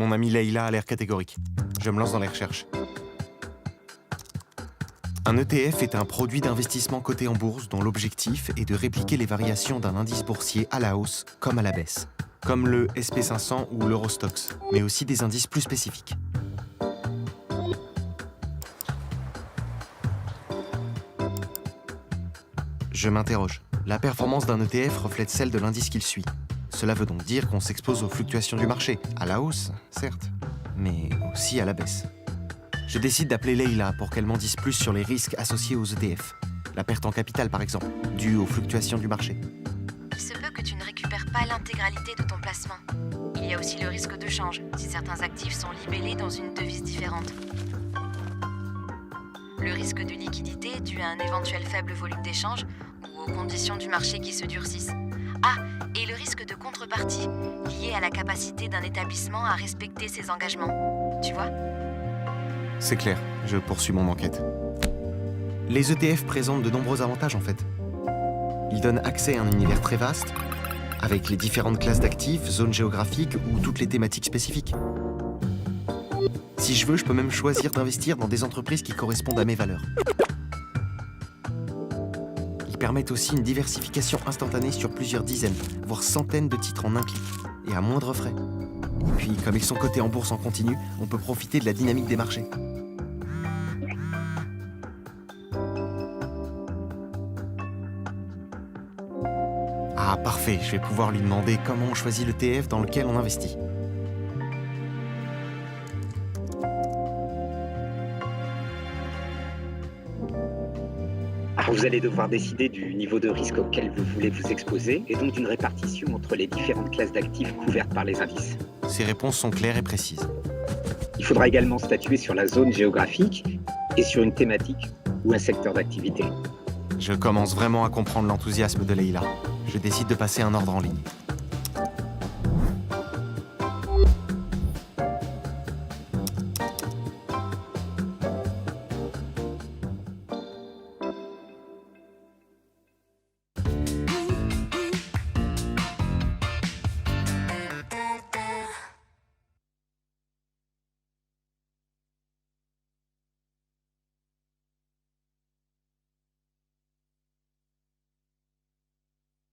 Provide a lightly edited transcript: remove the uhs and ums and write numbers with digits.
Mon amie Leïla a l'air catégorique. Je me lance dans les recherches. Un ETF est un produit d'investissement coté en bourse dont l'objectif est de répliquer les variations d'un indice boursier à la hausse comme à la baisse, comme le SP500 ou l'Eurostoxx, mais aussi des indices plus spécifiques. Je m'interroge. La performance d'un ETF reflète celle de l'indice qu'il suit. Cela veut donc dire qu'on s'expose aux fluctuations du marché, à la hausse, certes, mais aussi à la baisse. Je décide d'appeler Leïla pour qu'elle m'en dise plus sur les risques associés aux ETF. La perte en capital, par exemple, due aux fluctuations du marché. Il se peut que tu ne récupères pas l'intégralité de ton placement. Il y a aussi le risque de change, si certains actifs sont libellés dans une devise différente. Le risque de liquidité dû à un éventuel faible volume d'échange ou aux conditions du marché qui se durcissent. Ah, et le risque de contrepartie, lié à la capacité d'un établissement à respecter ses engagements. Tu vois ? C'est clair, je poursuis mon enquête. Les ETF présentent de nombreux avantages en fait. Ils donnent accès à un univers très vaste, avec les différentes classes d'actifs, zones géographiques ou toutes les thématiques spécifiques. Si je veux, je peux même choisir d'investir dans des entreprises qui correspondent à mes valeurs. Ils permettent aussi une diversification instantanée sur plusieurs dizaines, voire centaines de titres en un clic, et à moindre frais. Et puis, comme ils sont cotés en bourse en continu, on peut profiter de la dynamique des marchés. Ah, parfait, je vais pouvoir lui demander comment on choisit l'ETF dans lequel on investit. Alors vous allez devoir décider du niveau de risque auquel vous voulez vous exposer et donc d'une répartition entre les différentes classes d'actifs couvertes par les indices. Ces réponses sont claires et précises. Il faudra également statuer sur la zone géographique et sur une thématique ou un secteur d'activité. Je commence vraiment à comprendre l'enthousiasme de Leïla. Je décide de passer un ordre en ligne.